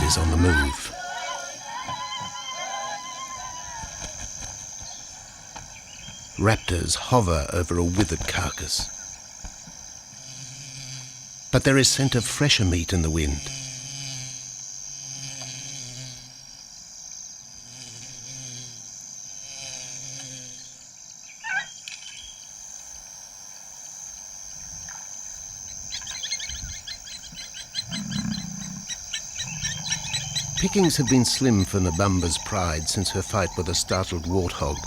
herd is on the move. Raptors hover over a withered carcass. But there is scent of fresher meat in the wind. Pickings had been slim for Nabamba's pride since her fight with a startled warthog.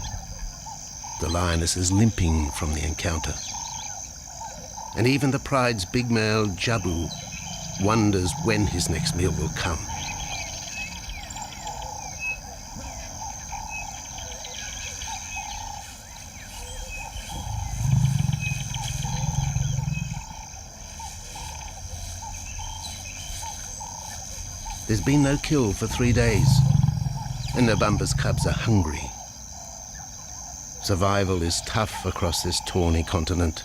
The lioness is limping from the encounter. And even the pride's big male, Jabo, wonders when his next meal will come. There's been no kill for 3 days, and Nabamba's cubs are hungry. Survival is tough across this tawny continent,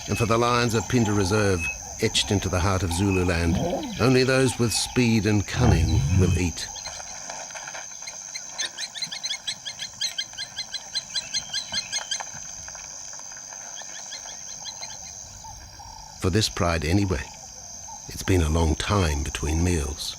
and for the lions of Pinda Reserve, etched into the heart of Zululand, only those with speed and cunning will eat. For this pride anyway, it's been a long time between meals.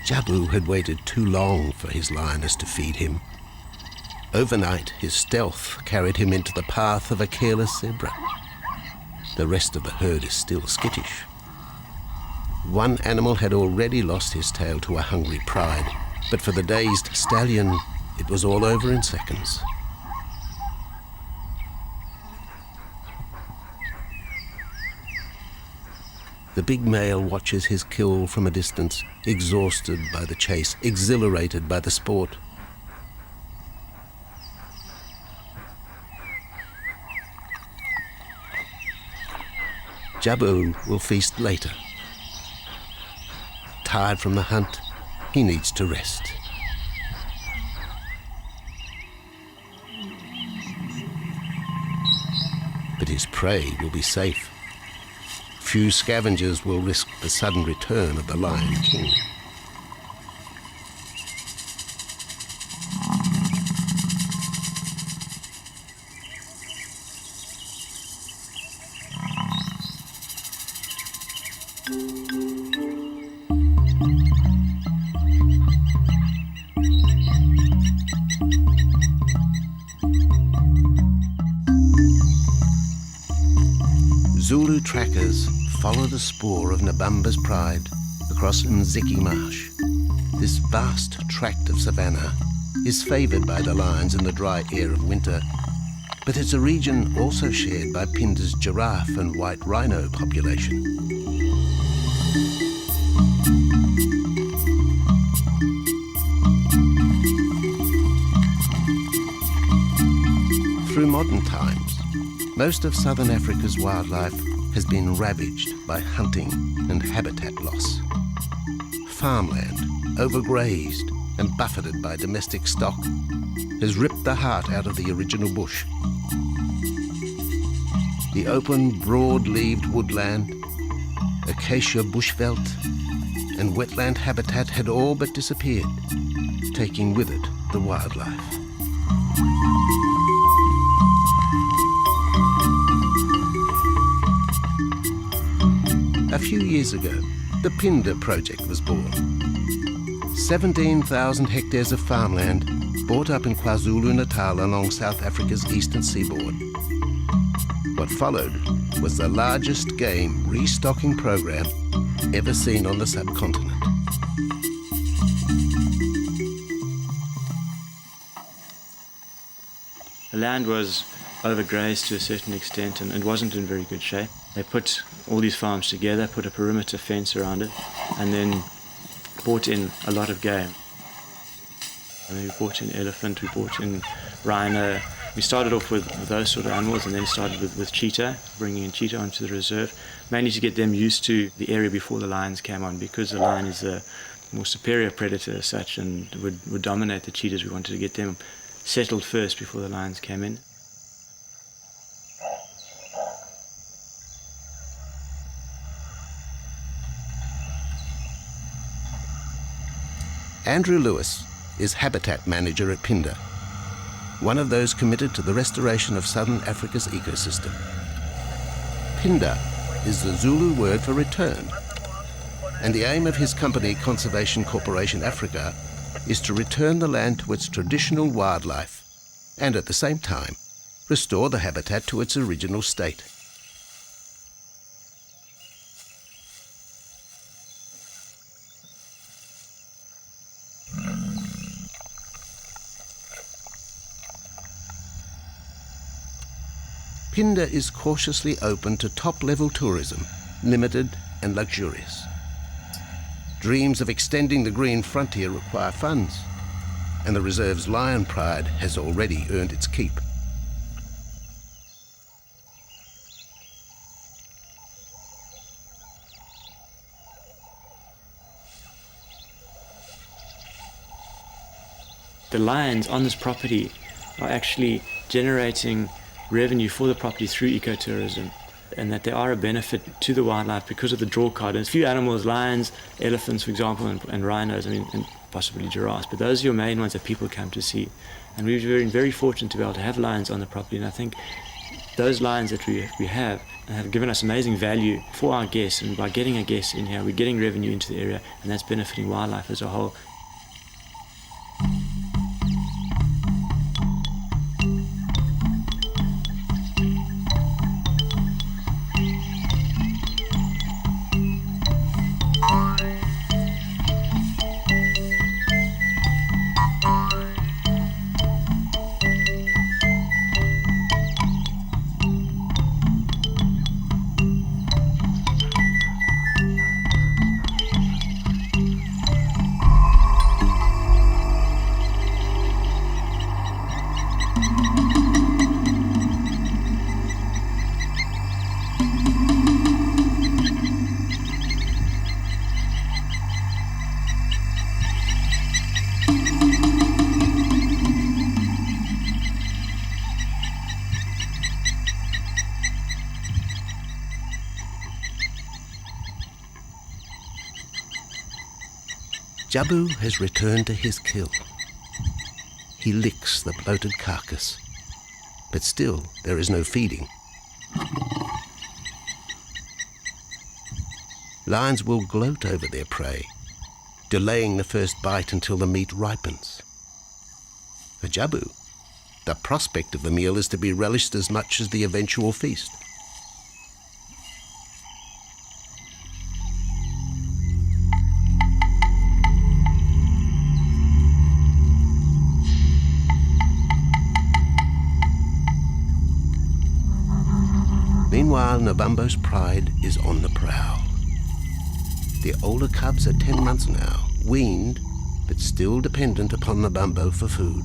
Jabo had waited too long for his lioness to feed him. Overnight, his stealth carried him into the path of a careless zebra. The rest of the herd is still skittish. One animal had already lost his tail to a hungry pride, but for the dazed stallion, it was all over in seconds. The big male watches his kill from a distance, exhausted by the chase, exhilarated by the sport. Jabo will feast later. Tired from the hunt, he needs to rest. But his prey will be safe. Few scavengers will risk the sudden return of the Lion King. Zulu trackers follow the spoor of Nabamba's pride across Mziki Marsh. This vast tract of savanna is favoured by the lions in the dry air of winter, but it's a region also shared by Pinda's giraffe and white rhino population. Through modern times, most of southern Africa's wildlife has been ravaged by hunting and habitat loss. Farmland, overgrazed and buffeted by domestic stock, has ripped the heart out of the original bush. The open, broad-leaved woodland, acacia bushveld, and wetland habitat had all but disappeared, taking with it the wildlife. years ago, the Phinda project was born. 17,000 hectares of farmland bought up in KwaZulu-Natal along South Africa's eastern seaboard. What followed was the largest game restocking program ever seen on the subcontinent. The land was overgrazed to a certain extent and it wasn't in very good shape. They put all these farms together, put a perimeter fence around it, and then brought in a lot of game. And we brought in elephant, we brought in rhino. We started off with those sort of animals and then started with cheetah, bringing in cheetah onto the reserve, mainly to get them used to the area before the lions came on, because the lion is a more superior predator as such and would dominate the cheetahs. We wanted to get them settled first before the lions came in. Andrew Lewis is habitat manager at Phinda, one of those committed to the restoration of southern Africa's ecosystem. Phinda is the Zulu word for return, and the aim of his company, Conservation Corporation Africa, is to return the land to its traditional wildlife and at the same time restore the habitat to its original state. Phinda is cautiously open to top-level tourism, limited and luxurious. Dreams of extending the green frontier require funds, and the reserve's lion pride has already earned its keep. The lions on this property are actually generating revenue for the property through ecotourism, and that they are a benefit to the wildlife because of the draw card. And a few animals, lions, elephants, for example, and rhinos, and possibly giraffes, but those are your main ones that people come to see. And we've been very fortunate to be able to have lions on the property, and I think those lions that we have given us amazing value for our guests, and by getting our guests in here, we're getting revenue into the area, and that's benefiting wildlife as a whole. Jabo has returned to his kill. He licks the bloated carcass, but still there is no feeding. Lions will gloat over their prey, delaying the first bite until the meat ripens. For Jabo, the prospect of the meal is to be relished as much as the eventual feast. Meanwhile, Nabambo's pride is on the prowl. The older cubs are 10 months now, weaned, but still dependent upon Nabambo for food.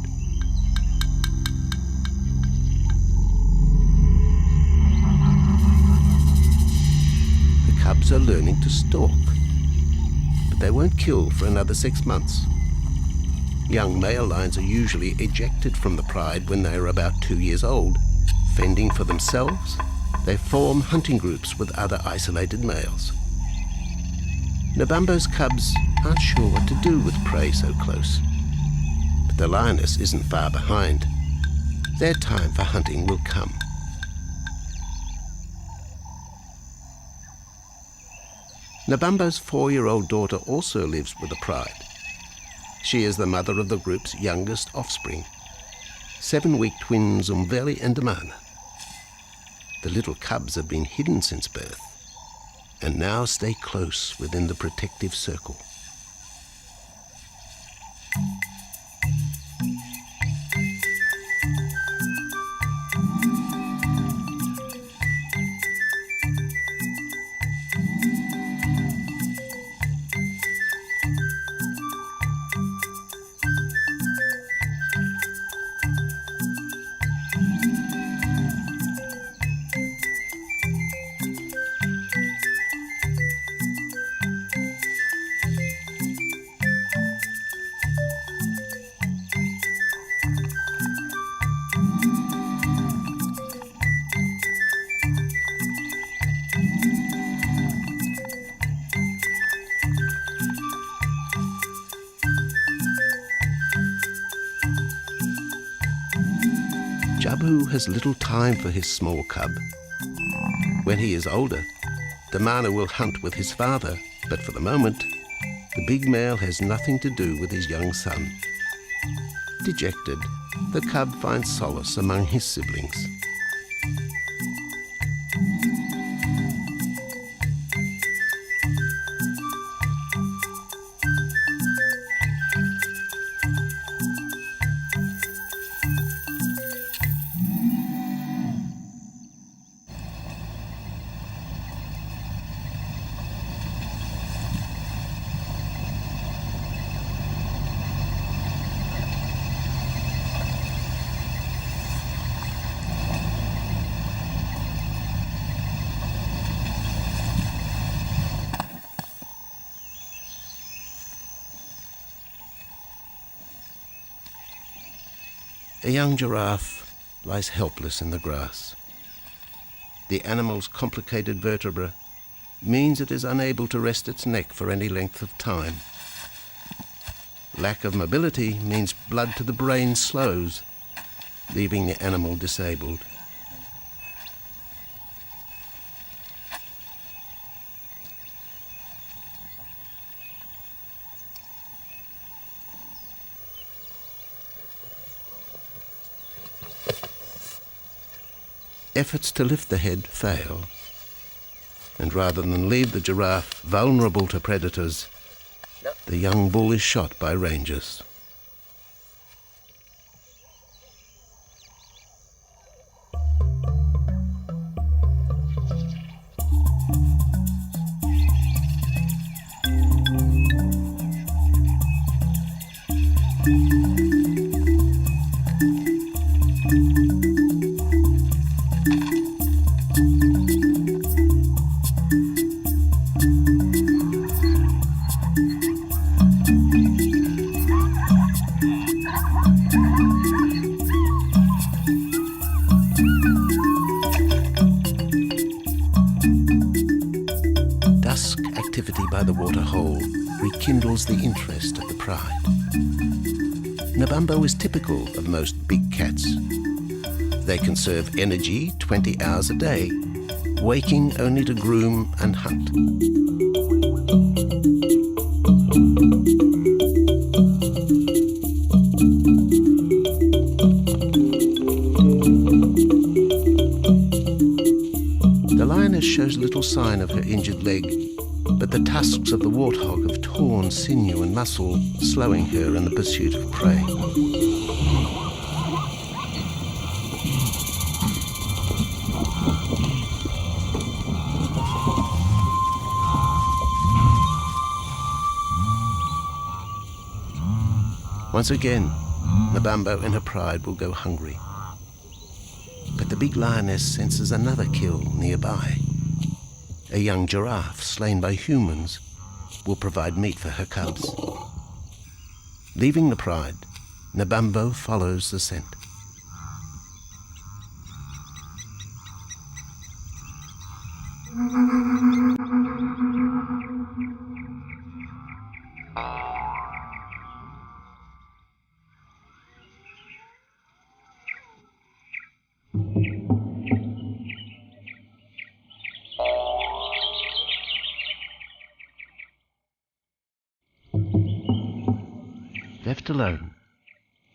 The cubs are learning to stalk, but they won't kill for another 6 months. Young male lions are usually ejected from the pride when they are about 2 years old. Fending for themselves, they form hunting groups with other isolated males. Nabambo's cubs aren't sure what to do with prey so close. But the lioness isn't far behind. Their time for hunting will come. Nabambo's 4-year-old daughter also lives with the pride. She is the mother of the group's youngest offspring, 7-week twins Umveli and Damana. The little cubs have been hidden since birth and now stay close within the protective circle. Jabo has little time for his small cub. When he is older, Damana will hunt with his father, but for the moment, the big male has nothing to do with his young son. Dejected, the cub finds solace among his siblings. A young giraffe lies helpless in the grass. The animal's complicated vertebra means it is unable to rest its neck for any length of time. Lack of mobility means blood to the brain slows, leaving the animal disabled. Efforts to lift the head fail, and rather than leave the giraffe vulnerable to predators, the young bull is shot by rangers. Dusk activity by the waterhole rekindles the interest of the pride. Nabambo is typical of most big cats. They conserve energy 20 hours a day, waking only to groom and hunt. The lioness shows little sign of her injured leg, but the tusks of the warthog have torn sinew and muscle, slowing her in the pursuit of prey. Once again, Nabambo and her pride will go hungry. But the big lioness senses another kill nearby. A young giraffe slain by humans will provide meat for her cubs. Leaving the pride, Nabambo follows the scent. left alone,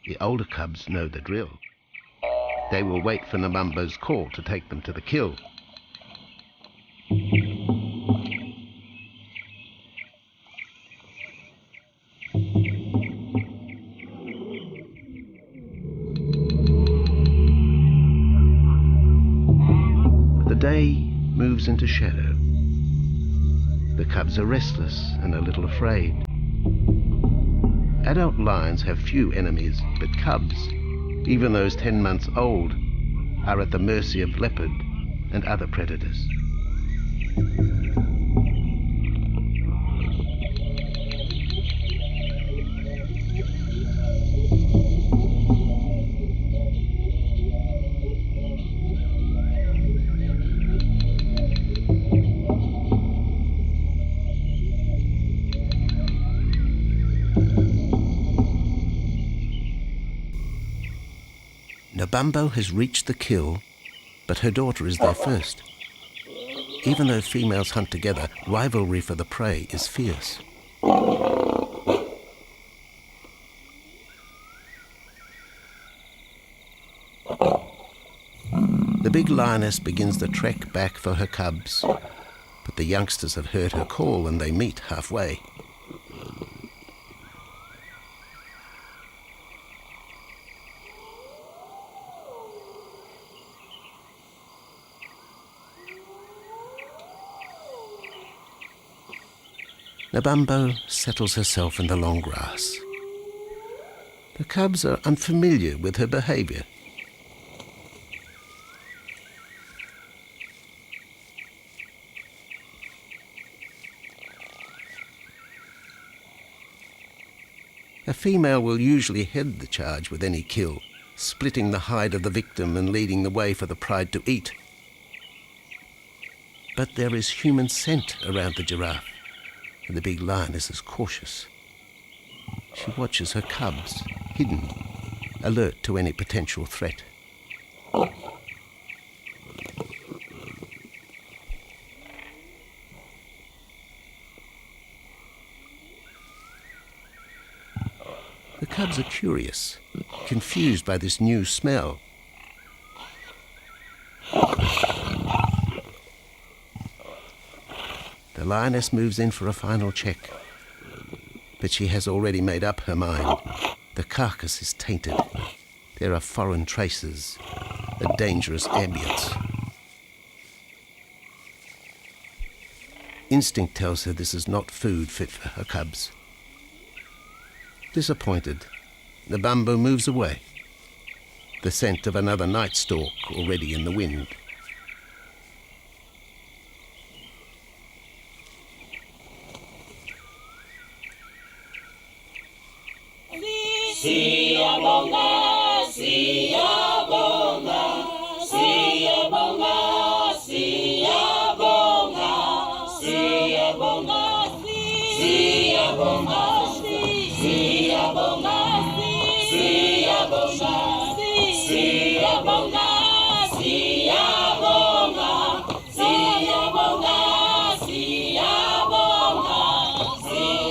the older cubs know the drill. They will wait for Nabambo's call to take them to the kill. The day moves into shadow. The cubs are restless and a little afraid. Adult lions have few enemies, but cubs, even those 10 months old, are at the mercy of leopard and other predators. Nabambo has reached the kill, but her daughter is there first. Even though females hunt together, rivalry for the prey is fierce. The big lioness begins the trek back for her cubs, but the youngsters have heard her call and they meet halfway. Nabambo settles herself in the long grass. The cubs are unfamiliar with her behavior. A female will usually head the charge with any kill, splitting the hide of the victim and leading the way for the pride to eat. But there is human scent around the giraffe, and the big lioness is cautious. She watches her cubs, hidden, alert to any potential threat. The cubs are curious, confused by this new smell. The lioness moves in for a final check, but she has already made up her mind. The carcass is tainted. There are foreign traces, a dangerous ambience. Instinct tells her this is not food fit for her cubs. Disappointed, Nabambo moves away, the scent of another night stalk already in the wind. Siyabonga, siyabonga, siyabonga, siyabonga, siyabonga, siyabonga, siyabonga, siyabonga, siyabonga, siyabonga, siyabonga, siyabonga,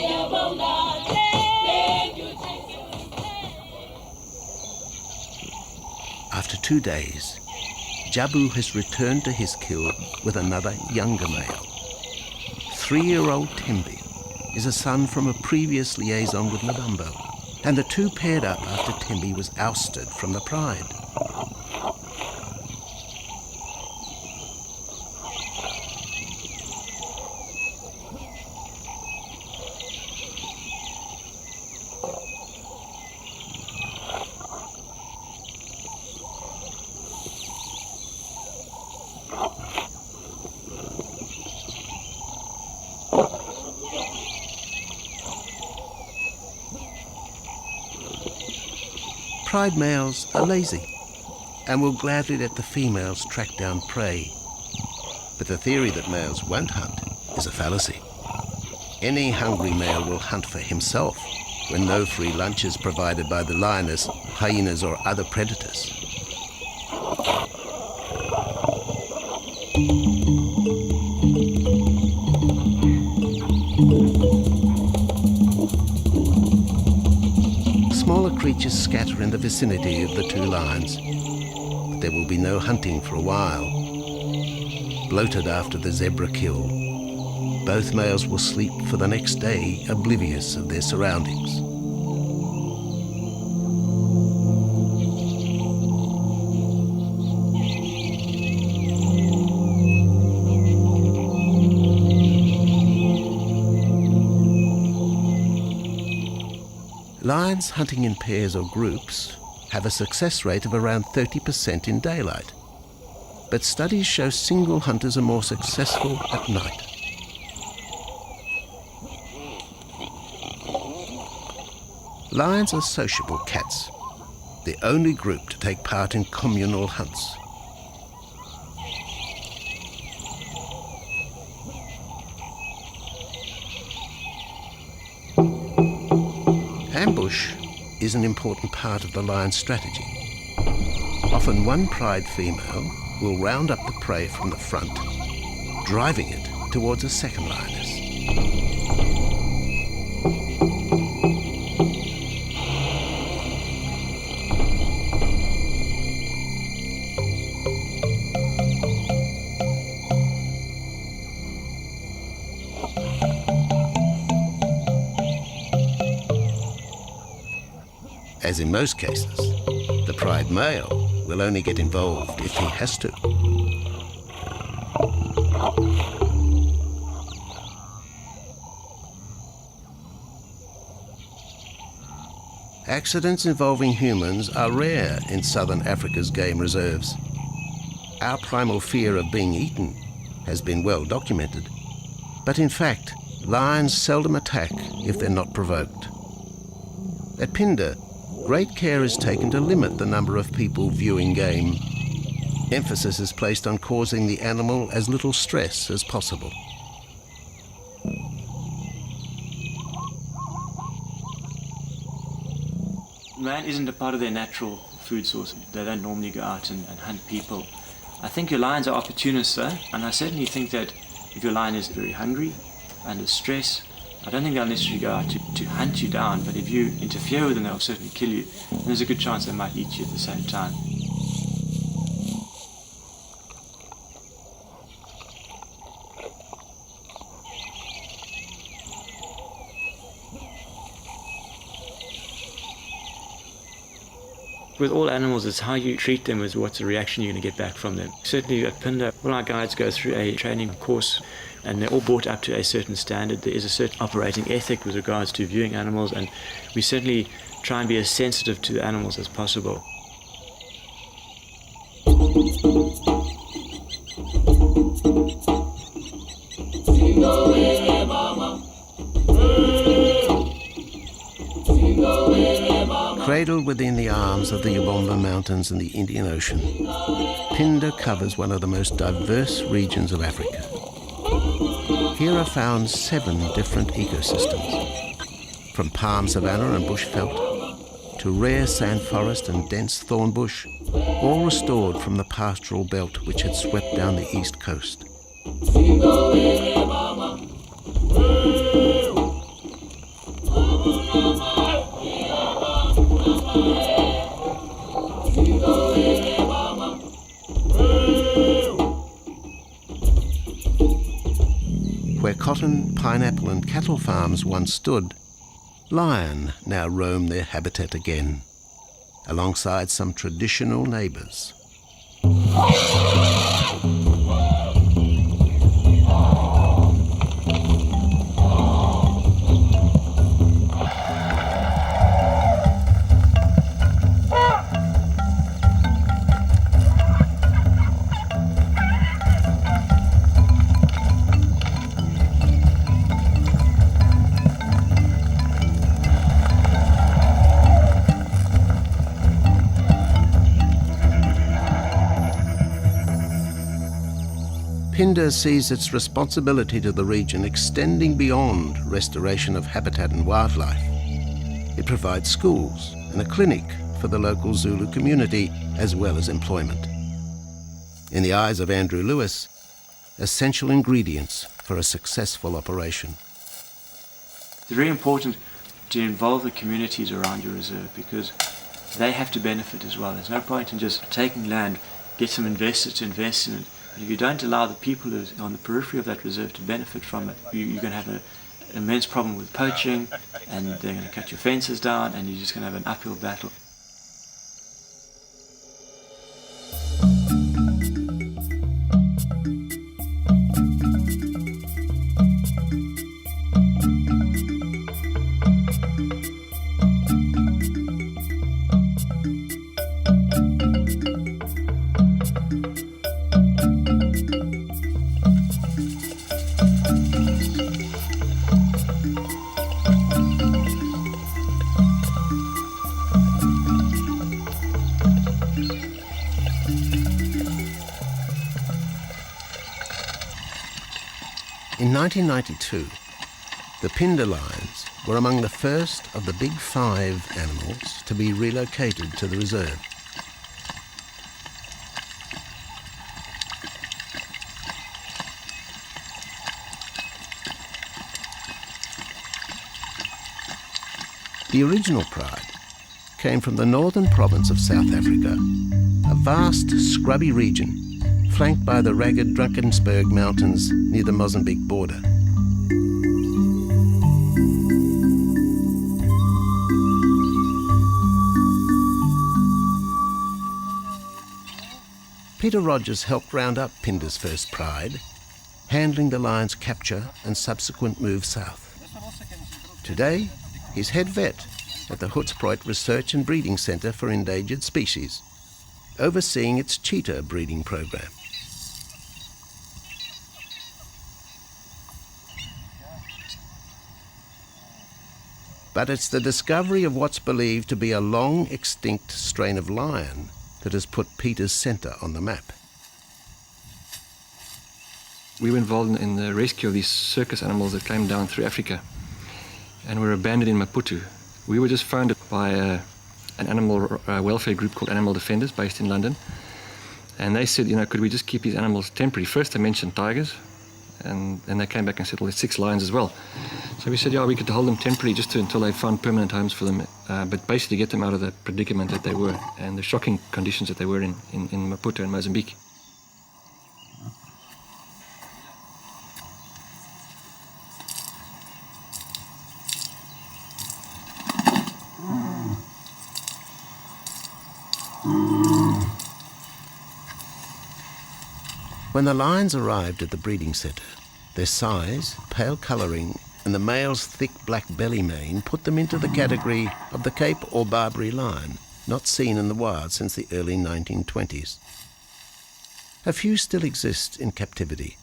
siyabonga. After 2 days, Jabo has returned to his kill with another younger male. 3-year-old Tembi is a son from a previous liaison with Nabambo, and the two paired up after Tembi was ousted from the pride. Pride males are lazy and will gladly let the females track down prey. But the theory that males won't hunt is a fallacy. Any hungry male will hunt for himself when no free lunch is provided by the lioness, hyenas or other predators. creatures scatter in the vicinity of the two lions. But there will be no hunting for a while. Bloated after the zebra kill, both males will sleep for the next day, oblivious of their surroundings. Lions hunting in pairs or groups have a success rate of around 30% in daylight, but studies show single hunters are more successful at night. Lions are sociable cats, the only group to take part in communal hunts. Ambush is an important part of the lion's strategy. Often one pride female will round up the prey from the front, driving it towards a second lioness. As in most cases, the pride male will only get involved if he has to. Accidents involving humans are rare in southern Africa's game reserves. Our primal fear of being eaten has been well documented, but in fact, lions seldom attack if they're not provoked. At Phinda, great care is taken to limit the number of people viewing game. Emphasis is placed on causing the animal as little stress as possible. Man isn't a part of their natural food source. They don't normally go out and hunt people. I think your lions are opportunists though, and I certainly think that if your lion is very hungry, under stress, I don't think they'll necessarily go out to hunt you down, but if you interfere with them, they'll certainly kill you. And there's a good chance they might eat you at the same time. With all animals, it's how you treat them is what's the reaction you're going to get back from them. Certainly at Phinda, all our guides go through a training course, and they're all brought up to a certain standard. There is a certain operating ethic with regards to viewing animals, and we certainly try and be as sensitive to the animals as possible. Cradled within the arms of the Ubomba Mountains and the Indian Ocean, Phinda covers one of the most diverse regions of Africa. Here are found 7 different ecosystems, from palm savanna and bushveld to rare sand forest and dense thorn bush, all restored from the pastoral belt which had swept down the east coast. Where cotton, pineapple and cattle farms once stood, lion now roam their habitat again, alongside some traditional neighbours. Phinda sees its responsibility to the region extending beyond restoration of habitat and wildlife. It provides schools and a clinic for the local Zulu community, as well as employment. In the eyes of Andrew Lewis, essential ingredients for a successful operation. It's very important to involve the communities around your reserve, because they have to benefit as well. There's no point in just taking land, get some investors to invest in it. But if you don't allow the people who are on the periphery of that reserve to benefit from it, you're going to have an immense problem with poaching, and they're going to cut your fences down, and you're just going to have an uphill battle. In 1992, the Phinda lions were among the first of the big 5 animals to be relocated to the reserve. The original pride came from the northern province of South Africa, a vast scrubby region flanked by the ragged Drakensberg Mountains near the Mozambique border. Peter Rogers helped round up Phinda's first pride, handling the lion's capture and subsequent move south. Today, he's head vet at the Hoedspruit Research and Breeding Centre for Endangered Species, overseeing its cheetah breeding program. But it's the discovery of what's believed to be a long-extinct strain of lion that has put Peter's centre on the map. We were involved in the rescue of these circus animals that came down through Africa and were abandoned in Maputo. We were just founded by an animal welfare group called Animal Defenders based in London. And they said, could we just keep these animals temporary? First they mentioned tigers, and then they came back and said, well, there's 6 lions as well. So we said, yeah, we could hold them temporarily just until they found permanent homes for them, but basically get them out of the predicament that they were and the shocking conditions that they were in Maputo and Mozambique. When the lions arrived at the breeding centre, their size, pale colouring, and the male's thick black belly mane put them into the category of the Cape or Barbary lion, not seen in the wild since the early 1920s. A few still exist in captivity,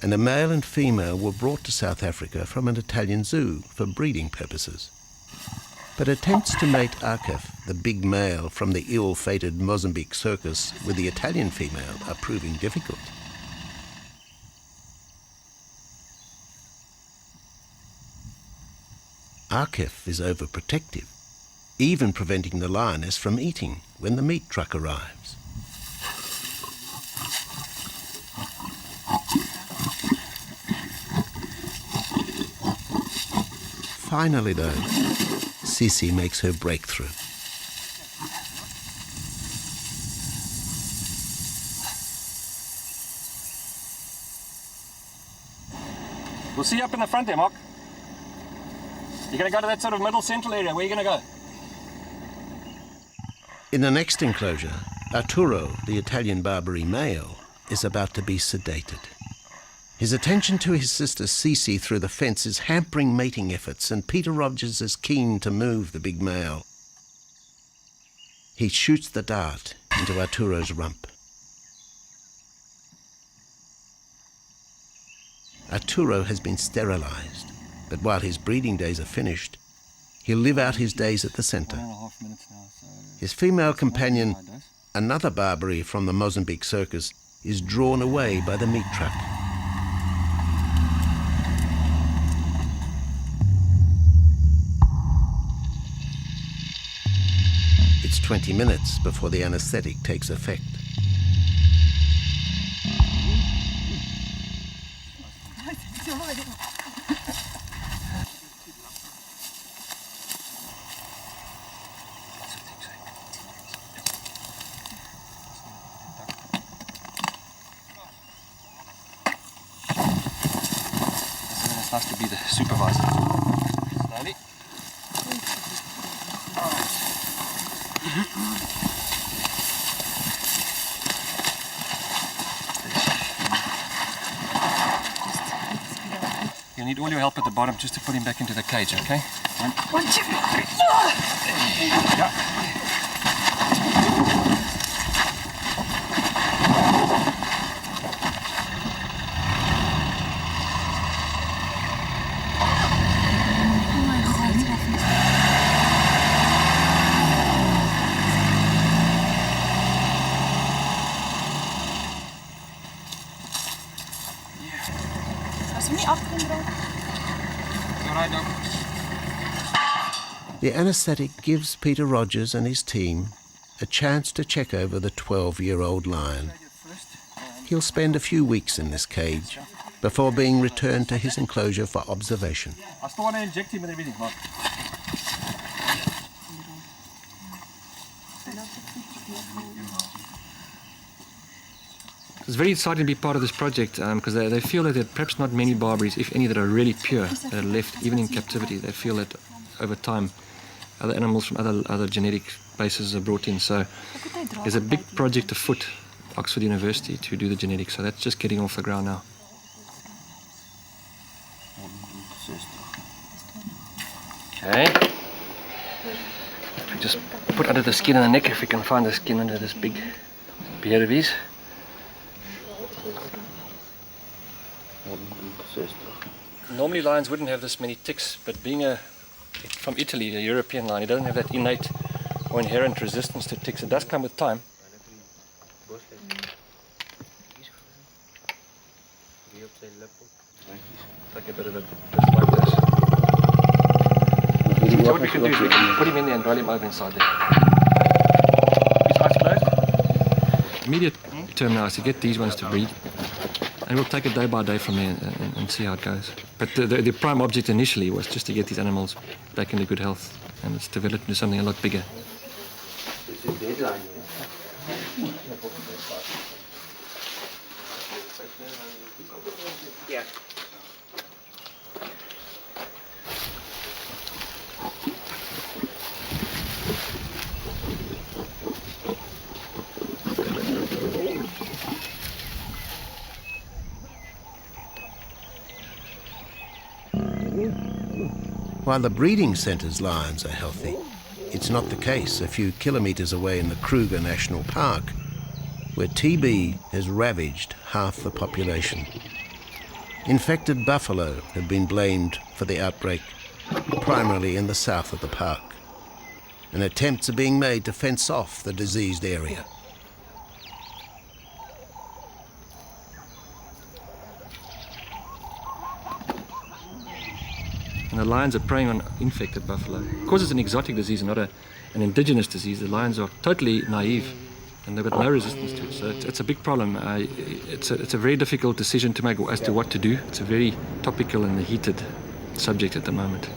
and a male and female were brought to South Africa from an Italian zoo for breeding purposes. But attempts to mate Akef, the big male from the ill-fated Mozambique circus, with the Italian female are proving difficult. Akef is overprotective, even preventing the lioness from eating when the meat truck arrives. Finally, though, Sissy makes her breakthrough. We'll see you up in the front there, Mark. You're going to go to that sort of middle central area. Where are you going to go? In the next enclosure, Arturo, the Italian Barbary male, is about to be sedated. His attention to his sister Cece through the fence is hampering mating efforts, and Peter Rogers is keen to move the big male. He shoots the dart into Arturo's rump. Arturo has been sterilized, but while his breeding days are finished, he'll live out his days at the centre. 1.5 minutes now, so His female companion, another Barbary from the Mozambique circus, is drawn away by the meat truck. It's 20 minutes before the anaesthetic takes effect. It's nice to be the supervisor. Slowly. You'll need all your help at the bottom just to put him back into the cage, okay? 1, 2, 3. Yeah. Alright, Doc. The anaesthetic gives Peter Rogers and his team a chance to check over the 12-year-old lion. He'll spend a few weeks in this cage before being returned to his enclosure for observation. I still want to inject him and everything, Mark. It's very exciting to be part of this project because they feel that there are perhaps not many Barberries, if any, that are really pure, that are left even in captivity. They feel that over time other animals from other genetic bases are brought in. So there's a big project afoot, Oxford University, to do the genetics. So that's just getting off the ground now. Okay. We just put under the skin and the neck if we can find the skin under this big beard of his. Normally lions wouldn't have this many ticks, but being from Italy, a European lion, it doesn't have that innate or inherent resistance to ticks. It does come with time. Like a bit of a just like this. So what we can do is we can put him in there and roll him over inside there. His eyes closed. Immediate term now is to get these ones to breed. And we'll take it day by day from there and see how it goes. But the prime object initially was just to get these animals back into good health. And it's developed into something a lot bigger. Yeah. While the breeding centre's lions are healthy, it's not the case a few kilometres away in the Kruger National Park, where TB has ravaged half the population. Infected buffalo have been blamed for the outbreak, primarily in the south of the park, and attempts are being made to fence off the diseased area. And the lions are preying on infected buffalo. Because it's an exotic disease and not an indigenous disease, the lions are totally naive and they've got no resistance to it. So it's a big problem. It's a very difficult decision to make as to what to do. It's a very topical and heated subject at the moment.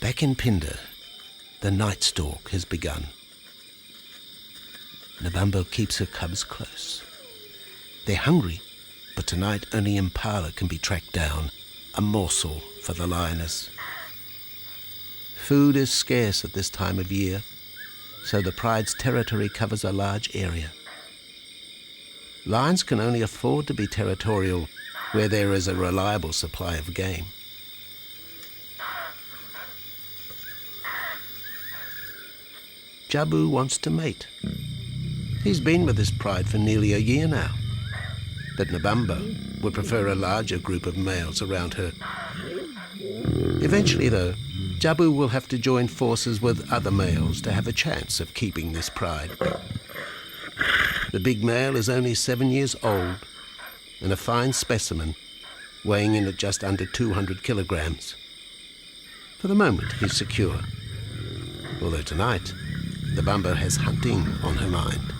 Back in Phinda, the night stalk has begun. Nabambo keeps her cubs close. They're hungry, but tonight only impala can be tracked down, a morsel for the lioness. Food is scarce at this time of year, so the pride's territory covers a large area. Lions can only afford to be territorial where there is a reliable supply of game. Jabo wants to mate. He's been with his pride for nearly a year now, but Nabambo would prefer a larger group of males around her. Eventually, though, Jabo will have to join forces with other males to have a chance of keeping this pride. The big male is only 7 years old and a fine specimen, weighing in at just under 200 kilograms. For the moment, he's secure, although tonight, Nabambo has hunting on her mind.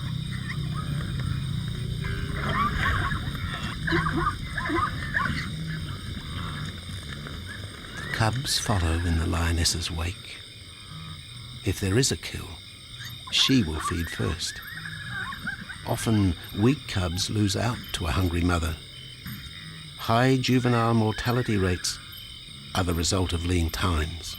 The cubs follow in the lioness's wake. If there is a kill, she will feed first. Often, weak cubs lose out to a hungry mother. High juvenile mortality rates are the result of lean times.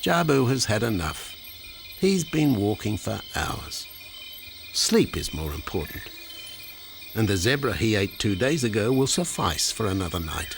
Jabo has had enough. He's been walking for hours. Sleep is more important. And the zebra he ate 2 days ago will suffice for another night.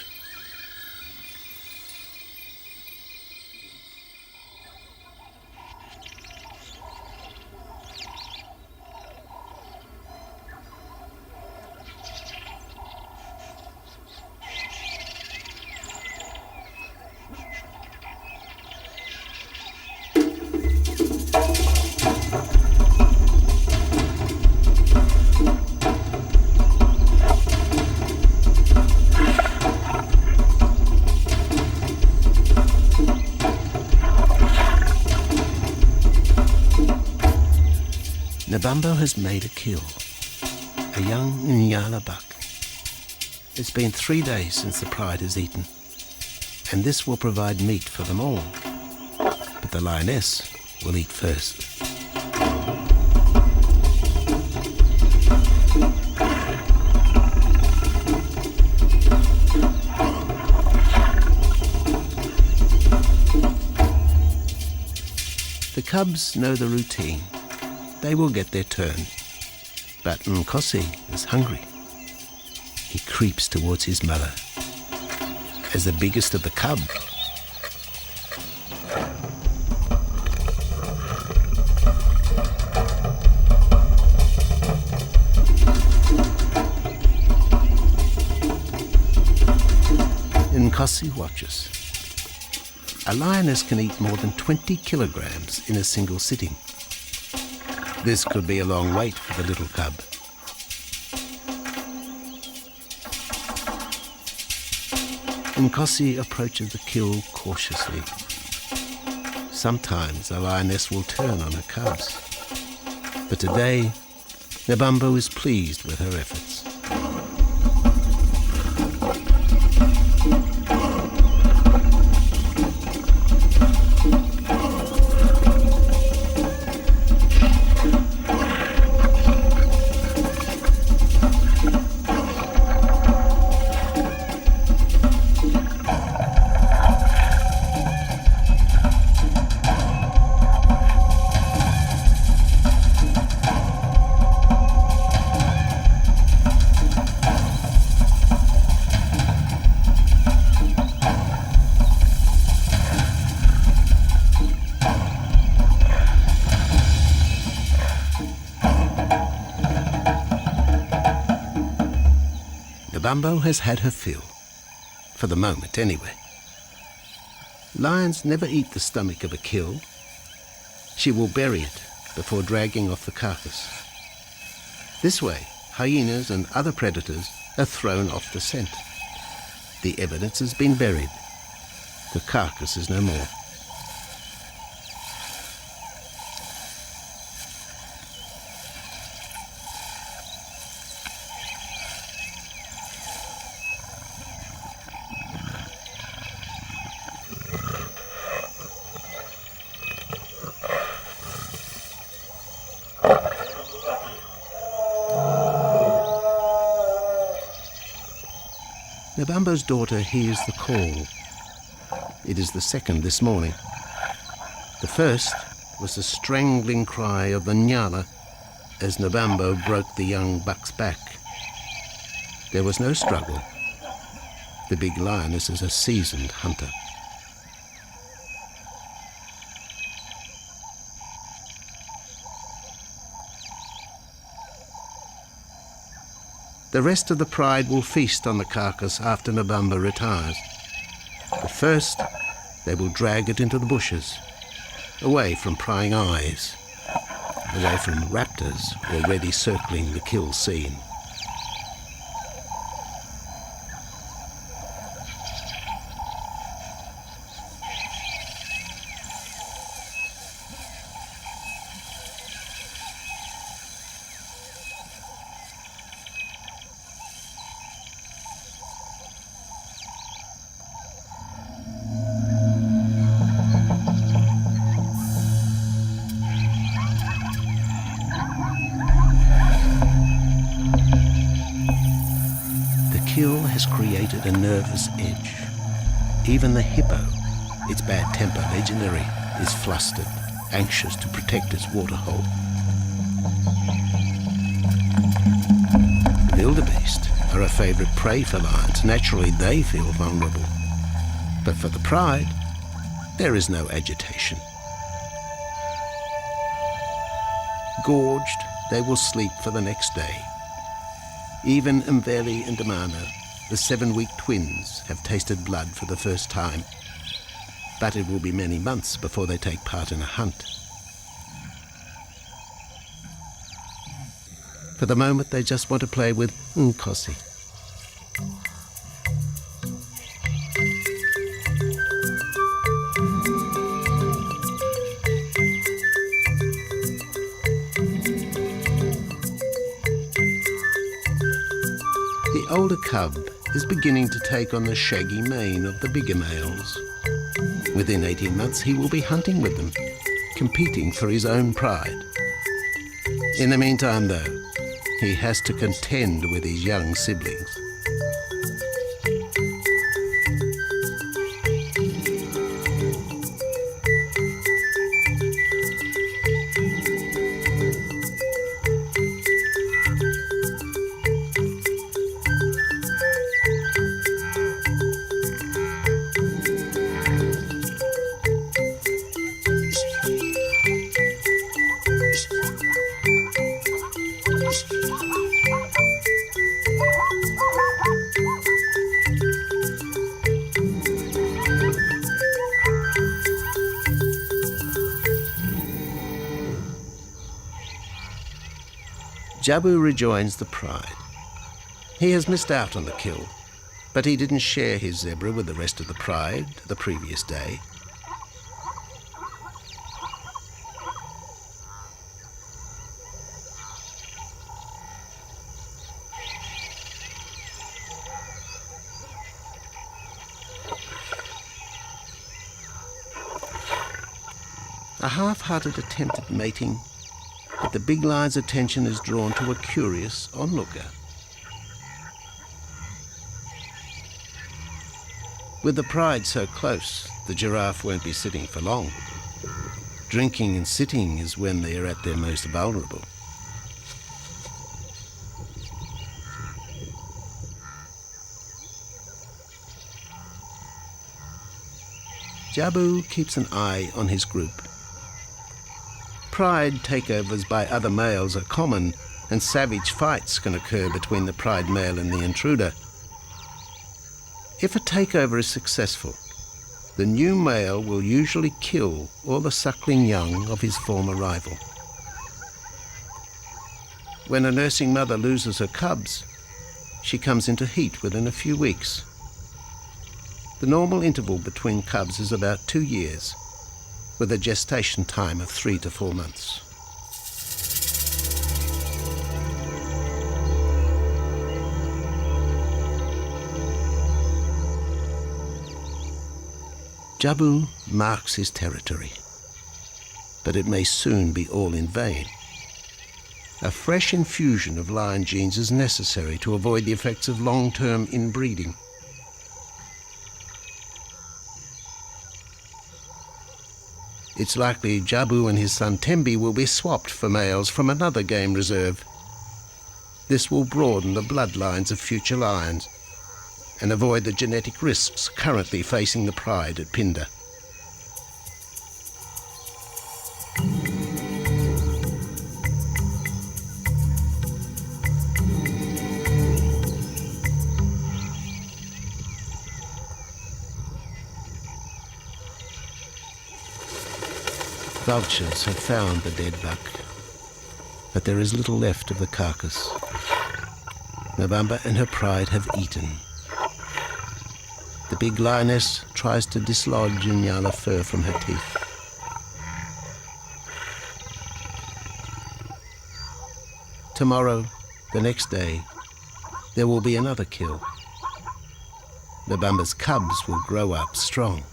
Nabambo has made a kill, a young Nyala buck. It's been 3 days since the pride has eaten, and this will provide meat for them all. But the lioness will eat first. The cubs know the routine. They will get their turn. But Nkosi is hungry. He creeps towards his mother. As the biggest of the cub, Nkosi watches. A lioness can eat more than 20 kilograms in a single sitting. This could be a long wait for the little cub. Nkosi approaches the kill cautiously. Sometimes a lioness will turn on her cubs. But today, Nabambo is pleased with her efforts. Nabambo has had her fill, for the moment anyway. Lions never eat the stomach of a kill. She will bury it before dragging off the carcass. This way, hyenas and other predators are thrown off the scent. The evidence has been buried. The carcass is no more. Nabambo's daughter hears the call. It is the second this morning. The first was the strangling cry of the nyala as Nabambo broke the young buck's back. There was no struggle. The big lioness is a seasoned hunter. The rest of the pride will feast on the carcass after Nabambo retires. But first, they will drag it into the bushes, away from prying eyes, away from raptors already circling the kill scene. Kill has created a nervous edge. Even the hippo, its bad temper legendary, is flustered, anxious to protect its waterhole. Wildebeest are a favourite prey for lions. Naturally, they feel vulnerable. But for the pride, there is no agitation. Gorged, they will sleep for the next day. Even Mveli and Damano, the 7-week twins, have tasted blood for the first time. But it will be many months before they take part in a hunt. For the moment, they just want to play with Nkosi. The older cub is beginning to take on the shaggy mane of the bigger males. Within 18 months, he will be hunting with them, competing for his own pride. In the meantime, though, he has to contend with his young siblings. Jabo rejoins the pride. He has missed out on the kill, but he didn't share his zebra with the rest of the pride the previous day. A half-hearted attempt at mating, but the big lion's attention is drawn to a curious onlooker. With the pride so close, the giraffe won't be sitting for long. Drinking and sitting is when they are at their most vulnerable. Jabo keeps an eye on his group. Pride takeovers by other males are common, and savage fights can occur between the pride male and the intruder. If a takeover is successful, the new male will usually kill all the suckling young of his former rival. When a nursing mother loses her cubs, she comes into heat within a few weeks. The normal interval between cubs is about 2 years, with a gestation time of 3 to 4 months. Jabo marks his territory, but it may soon be all in vain. A fresh infusion of lion genes is necessary to avoid the effects of long-term inbreeding. It's likely Jabo and his son Tembi will be swapped for males from another game reserve. This will broaden the bloodlines of future lions and avoid the genetic risks currently facing the pride at Phinda. Vultures have found the dead buck, but there is little left of the carcass. Mbamba and her pride have eaten. The big lioness tries to dislodge Nyala fur from her teeth. Tomorrow, the next day, there will be another kill. Mbamba's cubs will grow up strong.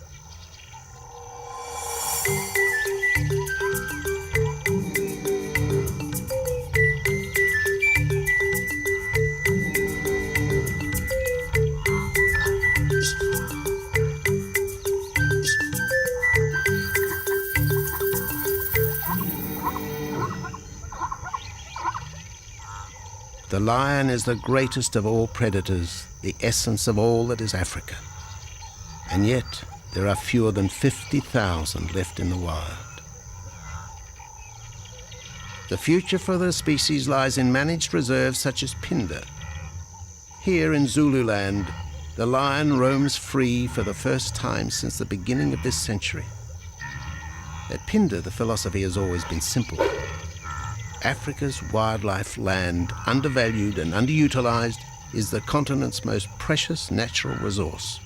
The lion is the greatest of all predators, the essence of all that is Africa. And yet, there are fewer than 50,000 left in the wild. The future for the species lies in managed reserves such as Phinda. Here in Zululand, the lion roams free for the first time since the beginning of this century. At Phinda, the philosophy has always been simple. Africa's wildlife land, undervalued and underutilized, is the continent's most precious natural resource.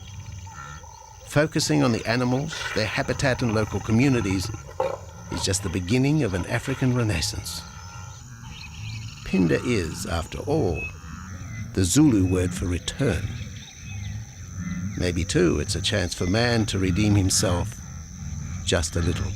Focusing on the animals, their habitat and local communities is just the beginning of an African renaissance. Phinda is, after all, the Zulu word for return. Maybe, too, it's a chance for man to redeem himself just a little.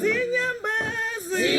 Zinyembezi